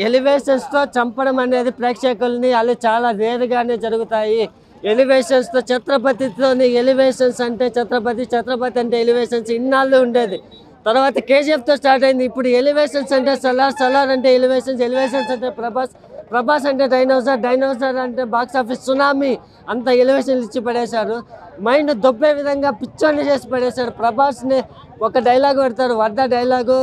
ఎలివేషన్స్తో చంపడం అనేది ప్రేక్షకుల్ని అలా చాలా రేరుగానే జరుగుతాయి. ఎలివేషన్స్తో ఛత్రపతితో ఎలివేషన్స్ అంటే ఛత్రపతి అంటే ఎలివేషన్స్ ఇన్నాళ్ళు ఉండేది. తర్వాత కేజీఎఫ్తో స్టార్ట్ అయింది. ఇప్పుడు ఎలివేషన్స్ అంటే సలార్ అంటే ఎలివేషన్స్ అంటే ప్రభాస్ అంటే డైనోసార్ అంటే బాక్స్ ఆఫీస్ సునామీ అంత ఎలివేషన్లు ఇచ్చి పడేశారు. మైండ్ దొబ్బే విధంగా పిచ్చోని చేసి పడేశారు. ప్రభాస్ని ఒక డైలాగ్ కొడతారు, వద్ద డైలాగు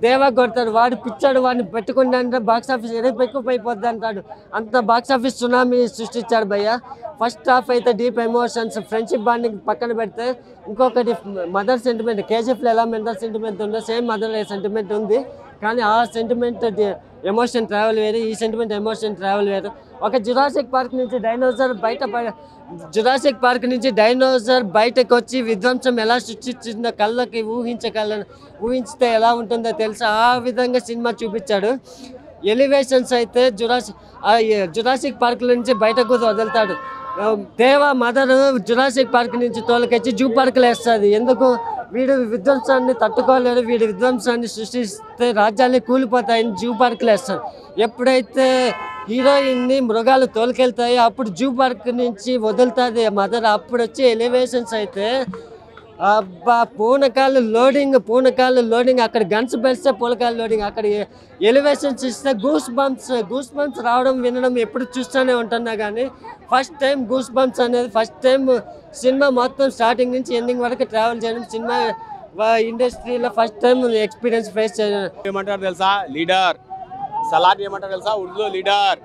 దేవా కొడతారు, వాడు పిచ్చాడు, వాడిని పెట్టుకుంటే అంటే బాక్స్ ఆఫీస్ ఎక్కువైపోద్ది అంటాడు. అంత బాక్స్ ఆఫీస్ సునామీ సృష్టించాడు భయ్య. ఫస్ట్ హాఫ్ అయితే డీప్ ఎమోషన్స్, ఫ్రెండ్షిప్ బాండింగ్ పక్కన పెడితే ఇంకొకటి మదర్ సెంటిమెంట్. కేజీఎఫ్లో ఎలా మదర్ సెంటిమెంట్ ఉందో సేమ్ మదర్ సెంటిమెంట్ ఉంది. కానీ ఆ సెంటిమెంట్ ఎమోషన్ ట్రావెల్ వేరు, ఈ సెంటిమెంట్ ఎమోషన్ ట్రావెల్ వేరు. ఒక జురాసిక్ పార్క్ నుంచి డైనోసార్ బయటకు వచ్చి విధ్వంసం ఎలా సృష్టించిందో కళ్ళకి ఊహించితే ఎలా ఉంటుందో తెలుసా, ఆ విధంగా సినిమా చూపించాడు. ఎలివేషన్స్ అయితే జురాసిక్ పార్క్ నుంచి బయటకు వదులుతాడు. దేవా మదర్ జురాసిక్ పార్క్ నుంచి తోలకొచ్చి జూ పార్క్లో వేస్తుంది. ఎందుకు? వీడు విధ్వంసాన్ని తట్టుకోలేడు, వీడి విధ్వంసాన్ని సృష్టిస్తే రాజ్యాన్ని కూలిపోతాయని జూ పార్క్లో వేస్తాడు. ఎప్పుడైతే హీరోయిన్ని మృగాలు తోలుకెళ్తాయి అప్పుడు జూ పార్క్ నుంచి వదులుతుంది మదర్. అప్పుడు వచ్చే ఎలివేషన్స్ అయితే అబ్బా పూనకాలు లోడింగ్ అక్కడ గన్స్ పెడితే పూనకాలు లోడింగ్, అక్కడ ఎలివేషన్స్ ఇస్తే గూస్ బంప్స్ రావడం వినడం ఎప్పుడు చూస్తూనే ఉంటున్నా. కానీ ఫస్ట్ టైం గూస్ బంప్స్ అనేది ఫస్ట్ టైం సినిమా మొత్తం స్టార్టింగ్ నుంచి ఎండింగ్ వరకు ట్రావెల్ చేయడం సినిమా ఇండస్ట్రీలో ఫస్ట్ టైం ఎక్స్పీరియన్స్ ఫేస్ చేయడం. ఏమంటారు తెలుసా, లీడర్ సలార్ ఏమంటారు తెలుసా, ఉర్దూలో లీడర్.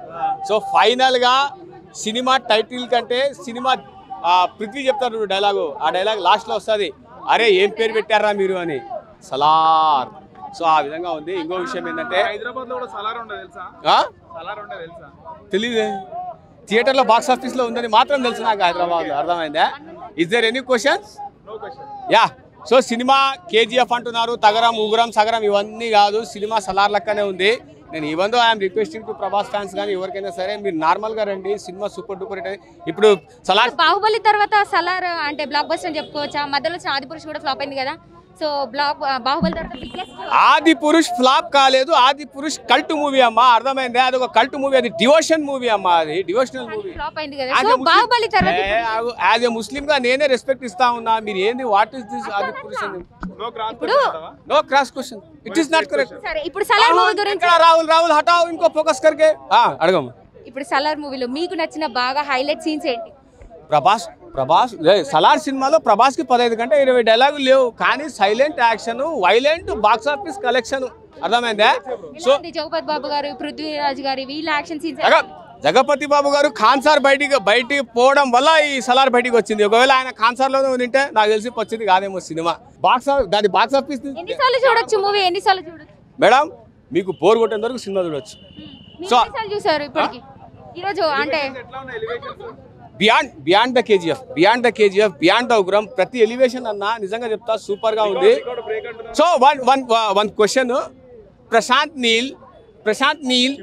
సో ఫైనల్గా సినిమా టైటిల్ కంటే సినిమా పృథ్వీ చెప్తారు డైలాగు, ఆ డైలాగ్ లాస్ట్లో వస్తుంది, అరే ఏం పేరు పెట్టారా మీరు అని, సలార్. సో ఆ విధంగా ఉంది. ఇంకో విషయం ఏంటంటే హైదరాబాద్ లో సలార్ ఉండదు తెలుసా? తెలీదే, థియేటర్లో బాక్స్ ఆఫీస్లో ఉందని మాత్రం తెలుసు నాకు హైదరాబాద్లో. అర్థమైందా? Is there any questions? Yeah. So cinema KGF అంటున్నారు, తగరం ఉగ్రం సగరం ఇవన్నీ కాదు, సినిమా సలార్ లెక్కనే ఉంది. నేను even I'm requesting to Prabhas fans కానీ ఎవరికైనా సరే మీరు నార్మల్గా రండి, సినిమా సూపర్ డూపర్ హిట్. ఇప్పుడు సలార్ బాహుబలి తర్వాత సలార్ అంటే బ్లాక్ బస్టర్ అని చెప్పుకోవచ్చా? మధ్యలో ఆదిపురుష్ కూడా ఫ్లాప్ అయింది కదా. సో బాహుబలి తర్వాత ఆదిపురుష్ ఫ్లాప్ కాలేదు, ఆదిపురుష్ కల్ట్ మూవీ అమ్మా. అర్థమైంది? అది ఒక కల్ట్ మూవీ, అది డివోషన్ మూవీ అమ్మా, అది డివోషనల్ మూవీ. ఫ్లాప్ అయింది కదా. సో బాహుబలి తర్వాత యాజ్ ఏ ముస్లిం గా నేనే రెస్పెక్ట్ ఇస్తా ఉన్నా. మీరు ఏంది what is this Adipurush? No cross question, it is not correct. సరే, ఇప్పుడు సలార్ మూవీ గురించి రాహుల్ హటావ్ ఇంకో ఫోకస్ करके అడగము. ఇప్పుడు సలార్ మూవీలో మీకు నచ్చిన బాగా హైలైట్ సీన్స్ ఏంటి? ప్రభాస్ సలార్ సినిమాలో ప్రభాస్ కి 15 కంటే 20 డైలాగులు లేవు, కానీ silent action, violent box office collection. అర్థమైందా? సో జగపతి బాబు గారు, పృథ్వీరాజ్ గారి వీళ్ళ యాక్షన్ సీన్స్. జగపతి బాబు గారు ఖాన్సార్ బయటికి పోవడం వల్ల ఈ సలార్ బయటికి వచ్చింది. ఒకవేళ ఆయన ఖాన్సార్ లోనే ఉంటే నాకు తెలిసి వచ్చింది కాదేమో సినిమా. బాక్స్ ఆఫీస్ ఎన్నిసార్లు చూడొచ్చు మూవీ? ఎన్నిసార్లు చూడొచ్చు మేడం? మీకు బోర్ కొట్టేంత వరకు సినిమా చూడొచ్చు. సో చూసారు ఇప్పటికి ఈరోజు అంటే beyond the KGF, beyond the Ugram, ప్రతి ఎలివేషన్ అన్న నిజంగా చెప్తా సూపర్ గా ఉంది. So one question, Prashanth Neel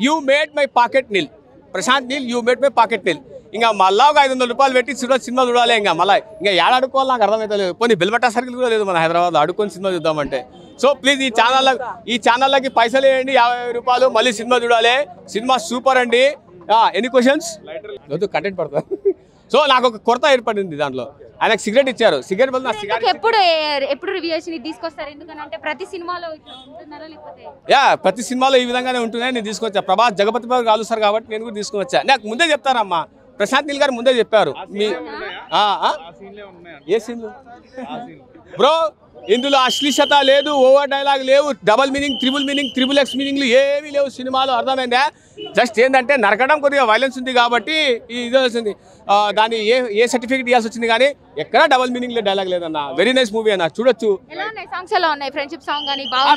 you made my pocket nil. Prashanth Neel you made my pocket nil. ఇంకా మళ్ళా ఒక 500 రూపాయలు పెట్టి సినిమా చూడాలి. ఇంకా మళ్ళీ ఏడ అడుకోవాలి నాకు అర్థమవుతలేదు. కొన్ని బెల్బట్టా సర్కిల్ కూడా లేదు మన హైదరాబాద్, అడుకొని సినిమా చూద్దామంటే. సో ప్లీజ్ ఈ ఛానళ్ళకి పైసలు వేయండి, 50 రూపాయలు, మళ్ళీ సినిమా చూడాలి. సినిమా సూపర్ అండి. Any questions? వద్దు, కంటెంట్ పడతారు. సో నాకు ఒక కొరత ఏర్పడింది దాంట్లో. ఆయనకు సిగరెట్ ఇచ్చారు, సిగరెట్ వల్ల ఎప్పుడు రివ్యూ తీసుకొస్తారు? ఎందుకంటే ప్రతి సినిమాలో ప్రతి సినిమాలో ఈ విధంగానే ఉంటున్నాయి. నేను తీసుకొచ్చా. ప్రభాస్ జగపతి బాబు కాలుస్తారు కాబట్టి నేను కూడా తీసుకుని వచ్చా. నాకు ముందే చెప్తారమ్మా, ప్రశాంత్ నీల్ గారు ముందే చెప్పారు. ఏ సీన్లు బ్రో? ఇందులో అశ్లీషత లేదు, ఓవర్ డైలాగ్ లేవు, డబల్ మీనింగ్, త్రిబుల్ ఎక్స్ మీనింగ్లు ఏమీ లేవు సినిమాలో. అర్థమైందా? జస్ట్ ఏంటంటే నరకడం కొద్దిగా వైలెన్స్ ఉంది కాబట్టి ఇది వచ్చింది. దాన్ని ఏ సర్టిఫికేట్ ఇవ్వాల్సి వచ్చింది, కానీ ఎక్కడ డబల్ మీనింగ్ డైలాగ్ లేదన్న. వెరీ నైస్ మూవీ అన్న, చూడొచ్చు.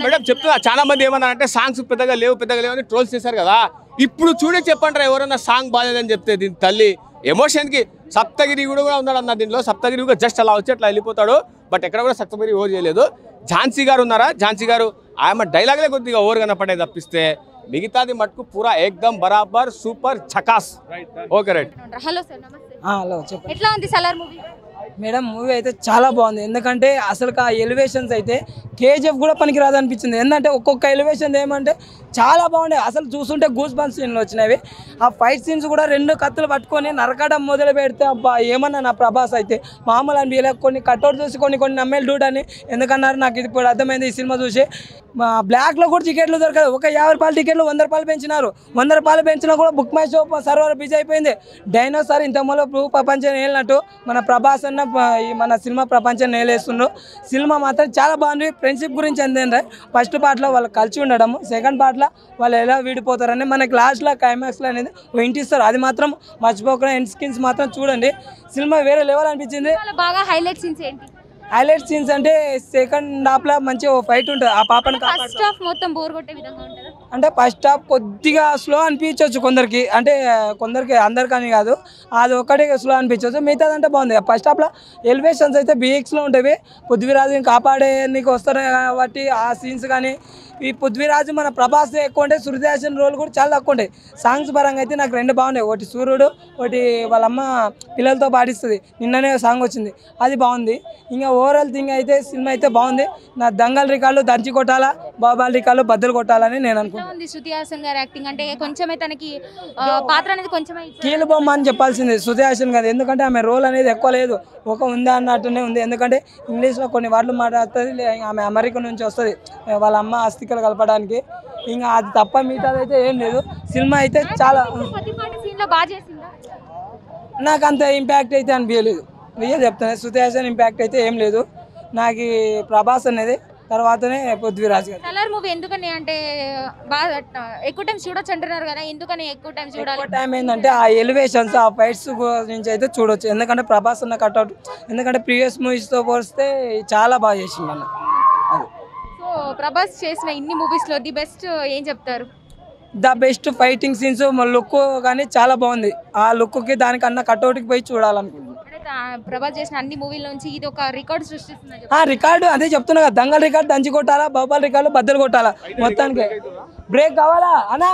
మేడం చెప్తున్నా, చాలా మంది ఏమన్నారంటే సాంగ్స్ పెద్దగా లేవు అని ట్రోల్స్ చేశారు కదా. ఇప్పుడు చూడే చెప్పంటారా ఎవరన్నా సాంగ్ బాగాలేదని చెప్తే? దీని తల్లి ఎమోషన్కి సప్తగిరి కూడా ఉన్నాడు అన్న దీనిలో. సప్తగిరి కూడా జస్ట్ అలా వచ్చి అట్లా వెళ్ళిపోతాడు, బట్ ఎక్కడ కూడా సప్తగిరి ఓవర్ చేయలేదు. ఝాన్సీ గారు ఉన్నారా, ఝాన్సీ గారు ఆమె డైలాగ్లే కొద్దిగా ఓవర్ కనపడే తప్పిస్తే మిగతాది మటుకు పూరా ఏకదమ్ బరాబర్ సూపర్ ఛకాస్. Okay right. హలో సార్, నమస్తే. హలో, చెప్పండి. ఎట్లా ఉంది సలార్ మూవీ? మేడం మూవీ అయితే చాలా బాగుంది. ఎందుకంటే అసలు ఆ ఎలివేషన్స్ అయితే కేజీఎఫ్ కూడా పనికి రాదు అనిపించింది. ఎందుకంటే ఒక్కొక్క ఎలివేషన్ ఏమంటే చాలా బాగుండే. అసలు చూస్తుంటే గూస్ బంప్స్ సీన్లు వచ్చినవి. ఆ ఫైట్ సీన్స్ కూడా 2 కత్తులు పట్టుకొని నరకడం మొదలు పెడితే అబ్బా ఏమన్నా నా ప్రభాస్ అయితే మామూలు అనిపించలేదు. కొన్ని కట్అవుట్ చూసి కొన్ని నమ్మేలు డూడ్ అని ఎందుకన్నారు నాకు ఇది ఇప్పుడు అర్థమైంది ఈ సినిమా చూసి. బ్లాక్లో కూడా టికెట్లు దొరకదు. ఒక 50 రూపాయల టికెట్లు 100 రూపాయలు పెంచినారు. 100 రూపాయలు పెంచినా కూడా book my show server busy అయిపోయింది. డైనోసార్ ఇంతకుముందు ప్రపంచం ఏలినట్టు మన ప్రభాస్ అన్న మన సినిమా ప్రపంచం నేలేస్తుండ్రు. సినిమా మాత్రం చాలా బాగుంది. ఫ్రెండ్షిప్ గురించి ఏంటంటే ఫస్ట్ పార్ట్లో వాళ్ళు కలిసి ఉండడం, సెకండ్ పార్ట్లో వాళ్ళు ఎలా విడిపోతారని మనకి లాస్ట్లో క్లైమాక్స్లో అనేది ఇంటిస్తారు. అది మాత్రం మర్చిపోకుండా ఎండ్ స్కిన్స్ మాత్రం చూడండి. సినిమా వేరే లెవెల్ అనిపించింది. బాగా హైలైట్ సీన్స్ ఏంటి? హైలైట్ సీన్స్ అంటే సెకండ్ హాఫ్లో మంచి ఫైట్ ఉంటుంది. ఆ పాపని ఫస్ట్ హాఫ్ మొత్తం బోర్ కొట్టే విధంగా ఉంటుంది. అంటే ఫస్ట్ హాఫ్ కొద్దిగా స్లో అనిపించవచ్చు కొందరికి, అంటే కొందరికి అందరికని కాదు, అది ఒక్కటే స్లో అనిపించవచ్చు. మిగతాదంటే బాగుంది. ఫస్ట్ హాఫ్లో ఎలివేషన్స్ అయితే BXలో ఉంటాయి. పృథ్వీరాజుని కాపాడే నీకు వస్తారు కాబట్టి ఆ సీన్స్ కానీ ఈ పృథ్వీరాజు మన ప్రభాస్ ఎక్కువ ఉంటాయి. శృతి హాసన్ రోల్ కూడా చాలా తక్కువ ఉంటాయి. సాంగ్స్ పరంగా అయితే నాకు 2 బాగున్నాయి. ఒకటి సూర్యుడు, ఒకటి వాళ్ళమ్మ పిల్లలతో పాటిస్తుంది, నిన్ననే సాంగ్ వచ్చింది, అది బాగుంది. ఇంకా ఓవరాల్ థింగ్ అయితే సినిమా అయితే బాగుంది. నా దంగల్ రికార్డులు దంచి కొట్టాలా, బాబాల్ రికార్డులు బద్దలు కొట్టాలని నేను అనుకుంటున్నాను. శృతి హాసన్ గారి యాక్టింగ్ అంటే కొంచెమే తనకి పాత్ర అనేది కొంచెమే కీలు బొమ్మ అని చెప్పాల్సింది శృతి హాసన్ కాదు. ఎందుకంటే ఆమె రోల్ అనేది ఎక్కువ లేదు, ఒక ఉందా అన్నట్టునే ఉంది. ఎందుకంటే ఇంగ్లీష్లో కొన్ని వర్డ్లు మాట్లాడుతుంది. ఆమె అమెరికా నుంచి వస్తుంది వాళ్ళ అమ్మ అస్థికలు కలపడానికి. ఇంకా అది తప్ప మిగతాదైతే ఏం లేదు. సినిమా అయితే చాలా నాకు అంత ఇంపాక్ట్ అయితే అనిపించలేదు. రియల్ చెప్తాను, శృతి హాసన్ ఇంపాక్ట్ అయితే ఏం లేదు. నాకు ప్రభాస్ అనేది తర్వాతనే పృథ్వీరాజ్ గారు. సలార్ మూవీ ఎందుకని అంటే బాగా ఎక్కువ టైం చూడొచ్చు అంటున్నారు కదా, ఎందుకని ఎక్కువ టైం చూడాలి? ఎక్కువ టైం ఏంటంటే ఆ ఎలివేషన్స్, ఆ ఫైట్స్ గురించి అయితే చూడొచ్చు. ఎందుకంటే ప్రభాస్ ఉన్న కట్అవుట్, ఎందుకంటే ప్రీవియస్ మూవీస్తో పోలిస్తే చాలా బాగా చేసింది అన్న. సో ప్రభాస్ చేసిన ఇన్ని మూవీస్లో ది బెస్ట్ ఏం చెప్తారు? The best fighting scenes, look కానీ చాలా బాగుంది. ఆ లుక్కి దానికన్నా కట్అవుట్కి పోయి చూడాలనుకుంటున్నాను. ప్రభాస్ చేసిన అన్ని మూవీల నుంచి ఇది ఒక రికార్డు సృష్టిస్తుంది. రికార్డు అదే చెప్తున్నా కదా, దంగల్ రికార్డు దంచి కొట్టాలా, బాబాల్ రికార్డు బద్దలు కొట్టాలా. మొత్తానికి బ్రేక్ కావాలా అన్నా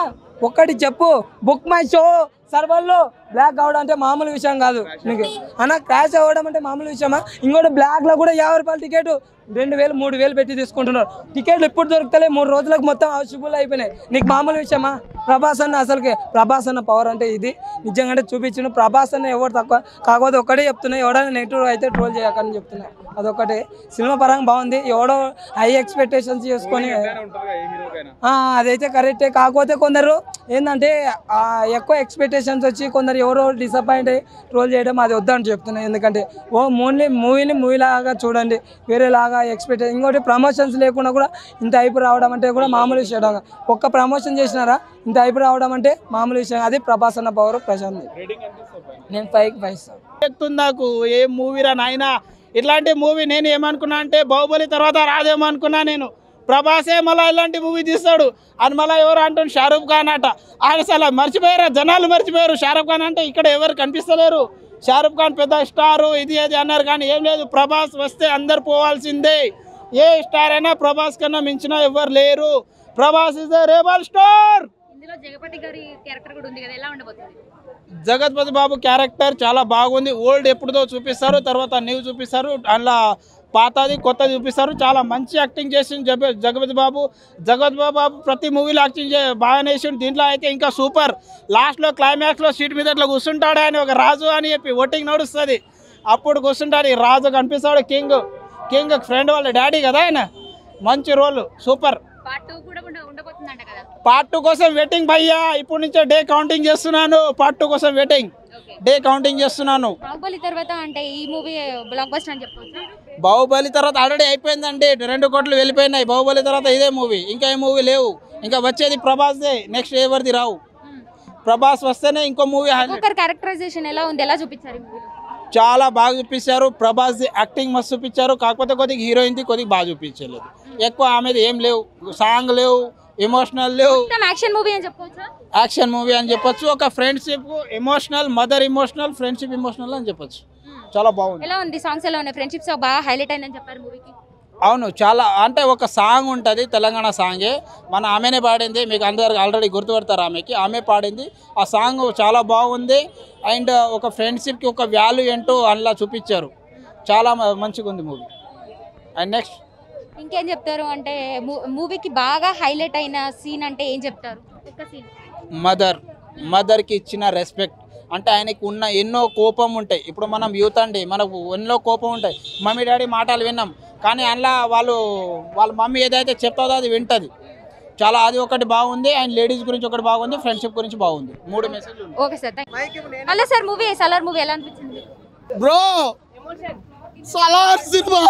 ఒక్కటి చెప్పు, బుక్ మై షో సర్వర్లో బ్లాక్ కావడం అంటే మామూలు విషయం కాదు నీకు అన్న. క్రాష్ అవ్వడం అంటే మామూలు విషయమా? ఇంకోటి బ్లాక్లో కూడా 50 రూపాయల టికెట్ 2000 3000 పెట్టి తీసుకుంటున్నారు. టికెట్లు ఇప్పుడు దొరుకుతలే, 3 రోజులకు మొత్తం అవైలబుల్ అయిపోయినాయి. నీకు మామూలు విషయమా? ప్రభాస్ అన్న అసలుకి ప్రభాస్ అన్న పవర్ అంటే ఇది నిజంగానే చూపించిన. ప్రభాస్ అన్న ఎవరు తక్కువ కాకపోతే ఒక్కటే చెప్తున్నా, ఎవడైనా నెగిటివ్ అయితే ట్రోల్ చేయకని చెప్తున్నా. అదొకటే. సినిమా పరంగా బాగుంది. ఎవడో హై ఎక్స్పెక్టేషన్స్ చేసుకొని అదైతే కరెక్టే. కాకపోతే కొందరు ఏంటంటే ఎక్కువ ఎక్స్పెక్టేషన్స్ వచ్చి కొందరు ఎవరో డిసప్పాయింట్ అయ్యి ట్రోల్ చేయడం అది వద్దని చెప్తున్నాను. ఎందుకంటే మూవీని మూవీలాగా చూడండి, వేరేలాగా ఎక్స్పెక్టేషన్. ఇంకోటి ప్రమోషన్స్ లేకుండా కూడా ఇంత హైప్ రావడం అంటే కూడా మామూలు విషయం. ఒక్క ప్రమోషన్ చేసినారా ఇంత హైప్ రావడం అంటే మామూలు విషయం. అది ప్రభాస్ అన్న పవర్. ప్రశాంత్ నేను 5కి 5 ఇస్తాను. నాకు ఏ మూవీరా నాయనా, ఇట్లాంటి మూవీ నేను ఏమనుకున్నా అంటే బాహుబలి తర్వాత రాదేమో అనుకున్నా నేను. ప్రభాసే మళ్ళీ ఇలాంటి మూవీ తీస్తాడు అని మళ్ళీ ఎవరు అంటారు షారూఖ్ ఖాన్ అట. ఆయన అసలు మర్చిపోయారు, జనాలు మర్చిపోయారు. షారూఖ్ ఖాన్ అంటే ఇక్కడ ఎవరు కనిపిస్తలేరు. షారూఖ్ ఖాన్ పెద్ద స్టారు ఇది అది అన్నారు, కానీ ఏం లేదు. ప్రభాస్ వస్తే అందరు పోవాల్సిందే. ఏ స్టార్ అయినా ప్రభాస్ కన్నా మించిన ఎవరు లేరు. Prabhas is the rebel star. ఇందులో జగపతి గారి క్యారెక్టర్ కూడా ఉంది కదా, ఎలా ఉండబోతుంది? జగపతి బాబు క్యారెక్టర్ చాలా బాగుంది. ఓల్డ్ ఎప్పుడుదో చూపిస్తారు, తర్వాత న్యూ చూపిస్తారు, అందులో పాతది కొత్తది చూపిస్తారు. చాలా మంచి యాక్టింగ్ చేసింది జగపతి బాబు. ప్రతి మూవీలో యాక్టింగ్ బాగానే చేసిండు. దీంట్లో అయితే ఇంకా సూపర్. లాస్ట్లో క్లైమాక్స్లో సీట్ మీద ఇట్లా కూర్చుంటాడు ఆయన, ఒక రాజు అని చెప్పి ఓటింగ్ నడుస్తుంది. అప్పుడు కూర్చుంటాడు ఈ రాజు కనిపిస్తాడు. కింగ్ ఫ్రెండ్ వాళ్ళ డాడీ కదా ఆయన. మంచి రోల్, సూపర్. పార్ట్ 2 కోసం వెయిటింగ్ భయ్యా. ఇప్పుడు నుంచే డే కౌంటింగ్ చేస్తున్నాను. పార్ట్ 2 కోసం డే కౌంటింగ్ చేస్తున్నాను. బాహుబలి తర్వాత అంటే ఈ మూవీ బ్లాక్ బస్టర్ అని చెప్పొచ్చు. బాహుబలి తర్వాత ఆల్రెడీ అయిపోయిందండి, 2 కోట్లు వెళ్ళిపోయినాయి. బాహుబలి తర్వాత ఇదే మూవీ, ఇంకా ఏ మూవీ లేవు. ఇంకా వచ్చేది ప్రభాస్దే, నెక్స్ట్ ఎవరిది రావు. ప్రభాస్ వస్తేనే ఇంకో మూవీ. క్యారెక్టరైజేషన్ ఎలా ఉంది, ఎలా చూపించారు? చాలా బాగా చూపించారు. ప్రభాస్ యాక్టింగ్ మస్తు చూపించారు. కాకపోతే కొద్దిగా హీరోయిన్ది కొద్దిగా బాగా చూపించలేదు. ఎక్కువ ఆమెది ఏం లేవు, సాంగ్ లేవు, ఎమోషనల్ లేవు. యాక్షన్ మూవీ అని చెప్పొచ్చు. యాక్షన్ మూవీ అని చెప్పొచ్చు. ఒక friendship emotional, mother emotional, friendship emotional అని చెప్పొచ్చు. చాలా బాగుంది. ఎలా ఉంది? సాంగ్స్ ఎలా ఉన్నాయి? ఫ్రెండ్షిప్ సాంగ్ బాగా హైలైట్ అయిందని చెప్పారు మూవీకి. అవును, చాలా. అంటే ఒక సాంగ్ ఉంటుంది, తెలంగాణ సాంగే, మన ఆమెనే పాడింది. మీకు అందరు ఆల్రెడీ గుర్తుపడతారు ఆమె పాడింది. ఆ సాంగ్ చాలా బాగుంది. అండ్ ఒక ఫ్రెండ్షిప్కి ఒక వాల్యూ ఏంటో అందులో చూపించారు. చాలా మంచిగా ఉంది మూవీ. అండ్ నెక్స్ట్ ఇంకేం చెప్తారు అంటే మూవీకి బాగా హైలైట్ అయిన సీన్ అంటే ఏం చెప్తారు? ఒక సీన్. మదర్కి ఇచ్చిన రెస్పెక్ట్. అంటే ఆయనకి ఉన్న ఎన్నో కోపం ఉంటాయి. ఇప్పుడు మనం యూత్ అండి, మనకు ఎన్నో కోపం ఉంటాయి. మమ్మీ డాడీ మాటలు విన్నాం, కానీ అందులో వాళ్ళ మమ్మీ ఏదైతే చెప్తుందో అది వింటది. చాలా అది ఒకటి బాగుంది. అండ్ లేడీస్ గురించి ఒకటి బాగుంది, ఫ్రెండ్షిప్ గురించి బాగుంది. 3 message. Okay sir, hello sir. Salaar movie ఎలా అనిపించింది బ్రో? సలార్ సినిమా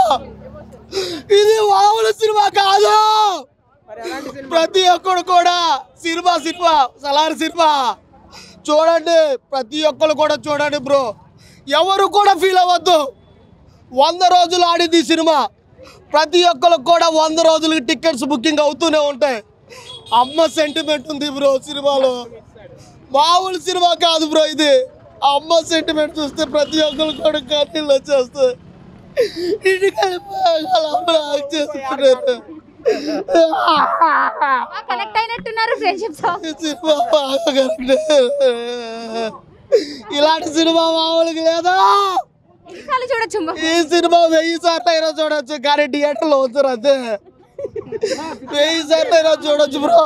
ఇది మామూలు సినిమా కాదు. ప్రతి ఒక్కడు కూడా సినిమా సలార్ సినిమా చూడండి. ప్రతి ఒక్కరు కూడా చూడండి బ్రో. ఎవరు కూడా ఫీల్ అవ్వద్దు. 100 రోజులు ఆడింది సినిమా. ప్రతి ఒక్కరికి కూడా 100 రోజులకి టికెట్స్ బుకింగ్ అవుతూనే ఉంటాయి. అమ్మ సెంటిమెంట్ ఉంది బ్రో సినిమాలో. మామూలు సినిమా కాదు బ్రో ఇది. అమ్మ సెంటిమెంట్ చూస్తే ప్రతి ఒక్కరు కూడా కన్నీళ్ళు వచ్చేస్తాయి. కనెక్ట్ అయినట్టున్నారు ఫ్రెండ్షిప్ సాంగ్. ఇలాంటి సినిమా మామూలుగా లేదా? చూడొచ్చు ఈ సినిమా 1000 సార్లు అయినా చూడొచ్చు, కానీ థియేటర్లో వస్తారు అంతే. 1000 సార్లు అయినా చూడొచ్చు బ్రో.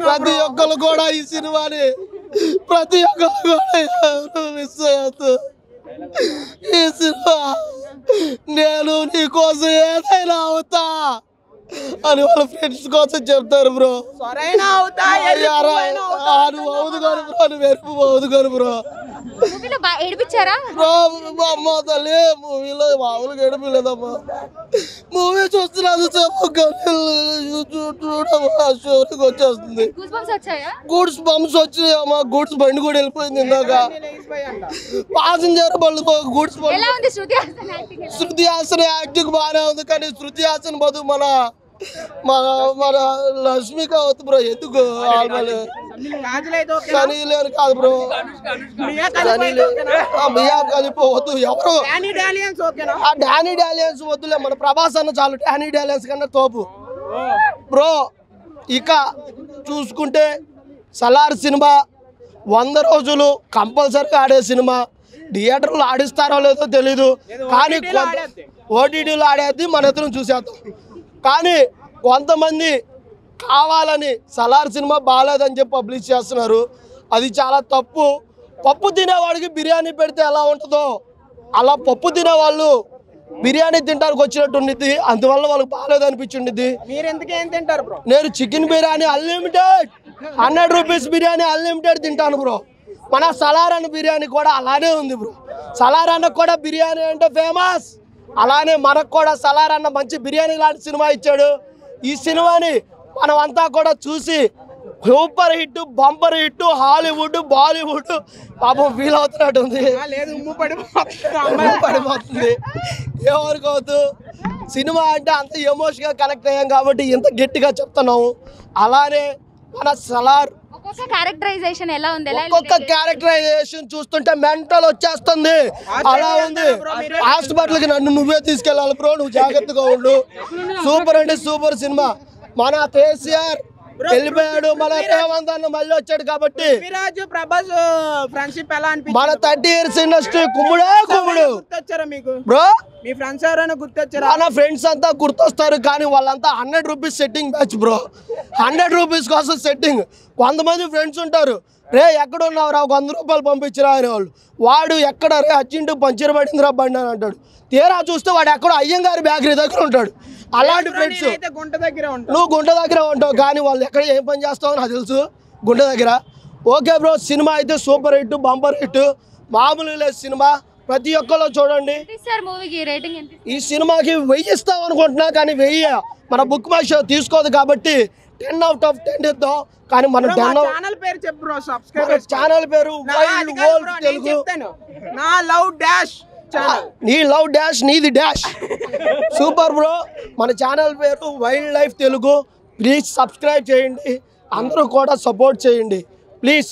ప్రతి ఒక్కరు కూడా ఈ సినిమాని ప్రతి ఒక్కరు కూడా మిస్ అయ్యొద్దు. ఈ సినిమా నేను నీకోసం ఏదైనా అవుతా అని వాళ్ళ ఫ్రెండ్స్ కోసం చెప్తారు బ్రో. అవుదుగాను బ్రో. ఏడిపించారా బ్రో? అమ్మ తల్లి మూవీలో మామూలుగా ఏడిపిలేదమ్మా. మూవీ చూస్తున్నది చూడకి వచ్చేస్తుంది. Goods bumps వచ్చాయమ్మా. గూడ్స్ బండి కూడా వెళ్ళిపోయింది ఇందాక. ప్యాసింజర్ బళ్ళు గూడ్స్ బండి. శృతి హాసన్ యాక్టింగ్ బాగానే ఉంది, కానీ శృతి హాసన్ బదులు మన లక్ష్మిక అవుతుంది బ్రో. ఎందుకు సనీ లేరు కాదు బ్రో. మియా కలిపోవద్దు. ఎవరు డానీ డాలియన్స్ వద్దులే. మన ప్రభాస్ అన్న చాలు. డానీ డాలియన్స్ కన్నా తోపు బ్రో. ఇక చూసుకుంటే సలార్ సినిమా 100 రోజులు కంపల్సరీగా ఆడే సినిమా. థియేటర్లో ఆడిస్తారో లేదో తెలీదు, కానీ ఓటీటీలో ఆడేది మన ఇద్దరం చూసేద్దాం. కానీ కొంతమంది కావాలని సలార్ సినిమా బాగాలేదని చెప్పి పబ్లిష్ చేస్తున్నారు. అది చాలా తప్పు. పప్పు తినేవాడికి బిర్యానీ పెడితే ఎలా ఉంటుందో అలా పప్పు తినేవాళ్ళు బిర్యానీ తింటానికి వచ్చినట్టు ఉండిద్ది. అందువల్ల వాళ్ళకి బాగాలేదు అనిపించింది. నేను chicken biryani unlimited 100 rupees biryani unlimited తింటాను బ్రో. మన సలార్ అన్న బిర్యానీ కూడా అలానే ఉంది బ్రో. సలార్ అన్న కూడా బిర్యానీ అంటే ఫేమస్. అలానే మనకు కూడా సలార్ అన్న మంచి బిర్యానీ లాంటి సినిమా ఇచ్చాడు. ఈ సినిమాని మనమంతా కూడా చూసి super hit, bumper hit, Hollywood, Bollywood పాపం ఫీల్ అవుతున్నట్టు ఉంది. పడిపోతుంది. ఏమనుకోవద్దు. సినిమా అంటే అంత ఎమోషన్గా కనెక్ట్ అయ్యాం కాబట్టి ఇంత గట్టిగా చెప్తున్నాము. అలానే మన సలార్ ఒక్కొక్క క్యారెక్టరైజేషన్ చూస్తుంటే మెంటల్ వచ్చేస్తుంది. అలా ఉంది. హాస్పిటల్కి నన్ను నువ్వే తీసుకెళ్ళాలి బ్రో. నువ్వు జాగ్రత్తగా ఉండు. సూపర్ అంటే సూపర్ సినిమా. మన కేసీఆర్ వెళ్ళిపోయాడు, మన రేవంత్ అన్న మళ్ళీ వచ్చాడు కాబట్టి మన 30 years ఇండస్ట్రీ కుమ్ముడు బ్రో. మీ ఫ్రెండ్స్ ఎవరైనా గుర్తొచ్చారా? మన ఫ్రెండ్స్ అంతా గుర్తొస్తారు, కానీ వాళ్ళంతా 100 rupees setting batch bro. 100 rupees కోసం సెట్టింగ్. కొంతమంది ఫ్రెండ్స్ ఉంటారు, రే ఎక్కడున్నావు రా, 100 రూపాయలు పంపించరా అనేవాళ్ళు. వాడు ఎక్కడ రే అర్జెంటు పంచర్ పడిందిరా బండి అని అంటాడు. తీరా చూస్తే వాడు ఎక్కడో అయ్యంగారి బేకరీ దగ్గర ఉంటాడు. అలాంటి ఫ్రెండ్స్. నువ్వు గుంట దగ్గర ఉంటావు, కానీ వాళ్ళు ఎక్కడ ఏం పని చేస్తావు నాకు తెలుసు. గుంట దగ్గర. ఓకే బ్రో, సినిమా అయితే సూపర్ హిట్, బంపర్ హిట్. మామూలు లేదు సినిమా. ప్రతి ఒక్కరు చూడండి. ఈ సినిమాకి 1000 ఇస్తాం అనుకుంటున్నా, కానీ 1000 మన బుక్ మై షో తీసుకోదు కాబట్టి 10 out of 10 ఇద్దాం. కానీ మన ఛానల్ పేరు చెప్పు బ్రో. సబ్స్క్రైబ్ ఛానల్ పేరు వైల్డ్ వరల్డ్ తెలుగు. నా లవ్ డాష్ ఛానల్. నీ లవ్ డాష్, నీది డాష్. Super bro. మన ఛానల్ పేరు wild life Telugu. Please subscribe చేయండి. అందరూ కూడా సపోర్ట్ చేయండి ప్లీజ్.